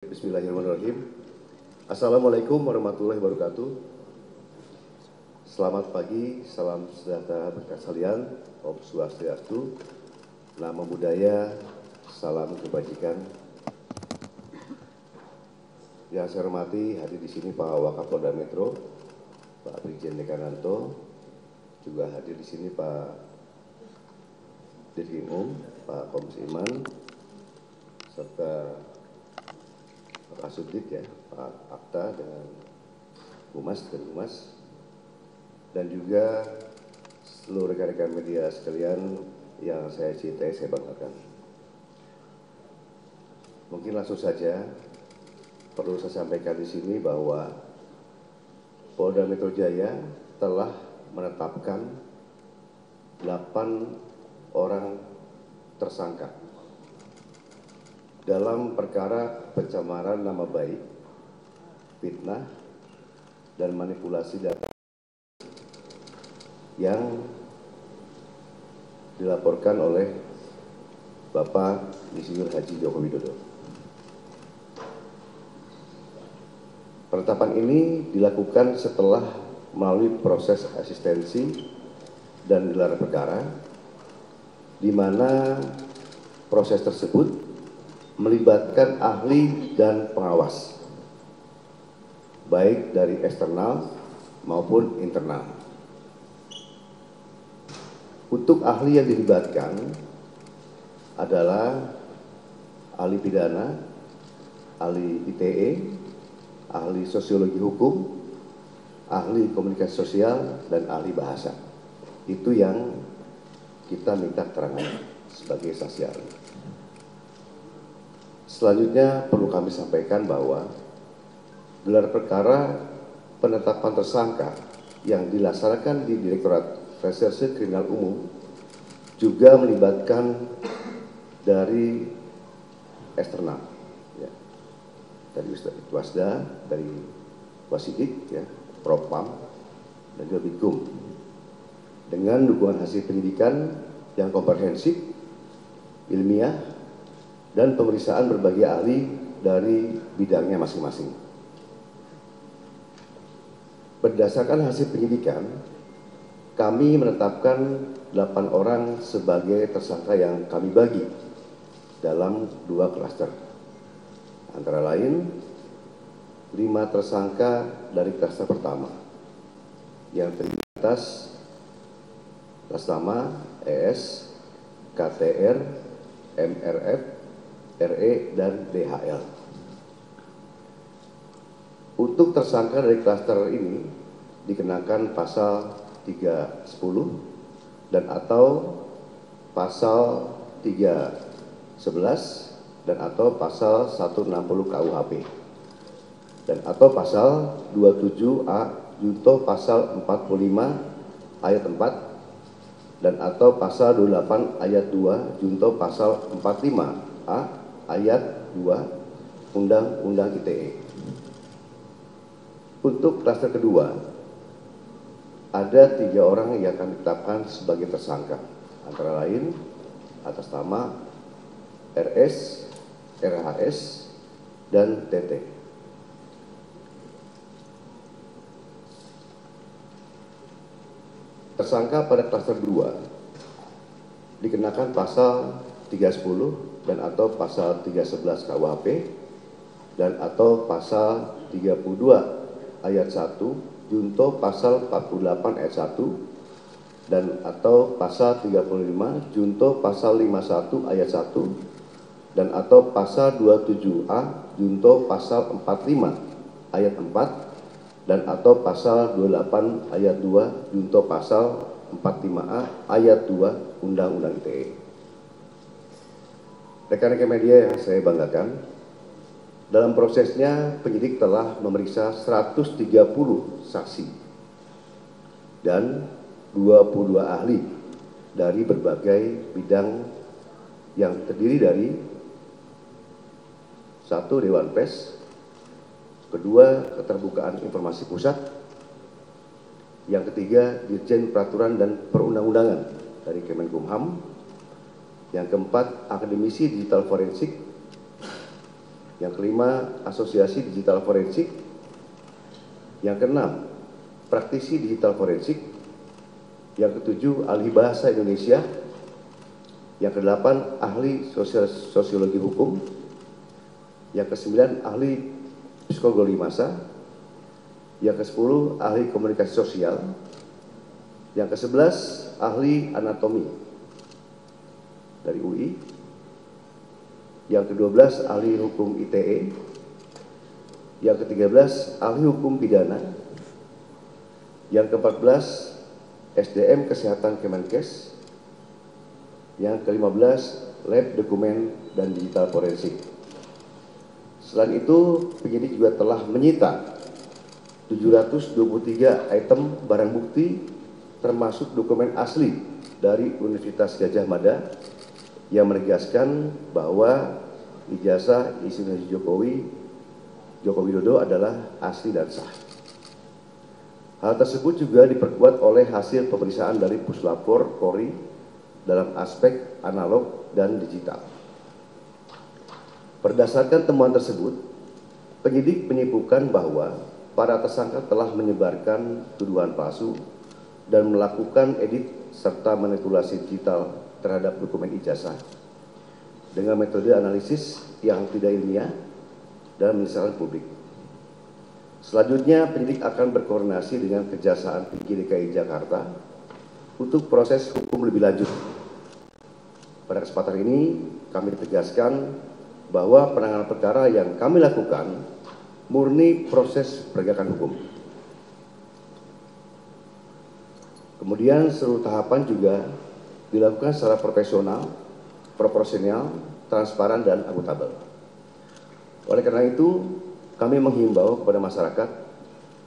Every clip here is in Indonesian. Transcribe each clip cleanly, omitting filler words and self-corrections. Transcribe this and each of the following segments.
Bismillahirrahmanirrahim. Assalamualaikum warahmatullahi wabarakatuh. Selamat pagi, salam sejahtera berkat sekalian. Om Swastiastu, Namo Buddhaya, salam kebajikan. Yang saya hormati hadir di sini Pak Wakapolda Metro, Pak Brigjen Dekananto, juga hadir di sini Pak Dirkrimum, Pak Kombes Iman, serta Pak Subdit ya, Pak Akta dengan Humas dan Humas, dan juga seluruh rekan-rekan media sekalian yang saya cintai, saya banggakan. Mungkin langsung saja perlu saya sampaikan di sini bahwa Polda Metro Jaya telah menetapkan 8 orang tersangka dalam perkara pencemaran nama baik, fitnah, dan manipulasi data yang dilaporkan oleh Bapak Insinyur Haji Joko Widodo. Penetapan ini dilakukan setelah melalui proses asistensi dan gelar perkara, di mana proses tersebut melibatkan ahli dan pengawas, baik dari eksternal maupun internal. Untuk ahli yang dilibatkan adalah ahli pidana, ahli ITE, ahli sosiologi hukum, ahli komunikasi sosial, dan ahli bahasa. Itu yang kita minta keterangan sebagai saksi ahli. Selanjutnya perlu kami sampaikan bahwa gelar perkara penetapan tersangka yang dilaksanakan di Direktorat Reserse Kriminal Umum juga melibatkan dari eksternal, ya, dari Wasda, dari Wasidik, ya, Propam, dan juga Bikum, dengan dukungan hasil penyidikan yang komprehensif, ilmiah, dan pemeriksaan berbagai ahli dari bidangnya masing-masing. Berdasarkan hasil penyidikan, kami menetapkan 8 orang sebagai tersangka yang kami bagi dalam 2 klaster. Antara lain, 5 tersangka dari klaster pertama yang terdiri atas nama ES, KTR, MRF, RE, dan DHL. Untuk tersangka dari klaster ini dikenakan pasal 310 dan atau pasal 311 dan atau pasal 160 KUHP dan atau pasal 27A junto pasal 45 ayat 4 dan atau pasal 28 ayat 2 junto pasal 45A ayat 2 Undang-Undang ITE. Untuk klaster kedua, ada 3 orang yang akan ditetapkan sebagai tersangka, antara lain atas nama RS, RHS, dan TT. Tersangka pada klaster 2 dikenakan pasal 310 dan atau pasal 311 KUHP dan atau pasal 32 ayat 1 junto pasal 48 ayat 1 dan atau pasal 35 junto pasal 51 ayat 1 dan atau pasal 27A junto pasal 45 ayat 4 dan atau pasal 28 ayat 2 junto pasal 45A ayat 2 Undang-Undang ITE. Rekan-rekan media yang saya banggakan, dalam prosesnya penyidik telah memeriksa 130 saksi dan 22 ahli dari berbagai bidang yang terdiri dari 1. Dewan Pers, 2. Keterbukaan Informasi Pusat, yang ketiga Dirjen Peraturan dan Perundang-undangan dari Kemenkumham, yang keempat akademisi digital forensik, Yang kelima, asosiasi digital forensik. Yang keenam, praktisi digital forensik. Yang ketujuh, ahli bahasa Indonesia. Yang kedelapan, ahli sosiologi hukum. Yang kesembilan, ahli psikologi massa. Yang kesepuluh, ahli komunikasi sosial. Yang kesebelas, ahli anatomi dari UI. Yang ke-12 ahli hukum ITE. Yang ke-13 ahli hukum pidana. Yang ke-14 SDM Kesehatan Kemenkes. Yang ke-15 lab dokumen dan digital forensik. Selain itu, penyidik juga telah menyita 723 item barang bukti termasuk dokumen asli dari Universitas Gadjah Mada yang menegaskan bahwa ijazah Insinyur Joko Widodo adalah asli dan sah. Hal tersebut juga diperkuat oleh hasil pemeriksaan dari Puslapor Polri dalam aspek analog dan digital. Berdasarkan temuan tersebut, penyidik menyimpulkan bahwa para tersangka telah menyebarkan tuduhan palsu dan melakukan edit serta manipulasi digital terhadap dokumen ijazah dengan metode analisis yang tidak ilmiah dan menyesalkan publik. Selanjutnya, penyidik akan berkoordinasi dengan Kejaksaan Tinggi DKI Jakarta untuk proses hukum lebih lanjut. Pada kesempatan ini, kami tegaskan bahwa penanganan perkara yang kami lakukan murni proses penegakan hukum. Kemudian seluruh tahapan juga dilakukan secara profesional, proporsional, transparan, dan akuntabel. Oleh karena itu, kami menghimbau kepada masyarakat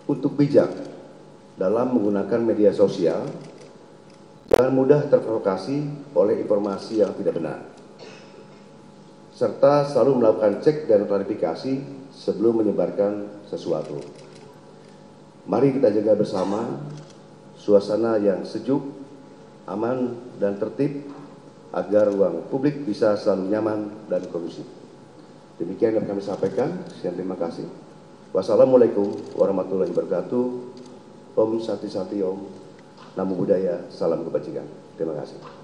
untuk bijak dalam menggunakan media sosial, jangan mudah terprovokasi oleh informasi yang tidak benar, serta selalu melakukan cek dan klarifikasi sebelum menyebarkan sesuatu. Mari kita jaga bersama suasana yang sejuk, aman, dan tertib agar ruang publik bisa selalu nyaman dan kondusif. Demikian yang kami sampaikan. Sekian, terima kasih. Wassalamualaikum warahmatullahi wabarakatuh. Om Santi Santi Om. Namo Buddhaya. Salam kebajikan. Terima kasih.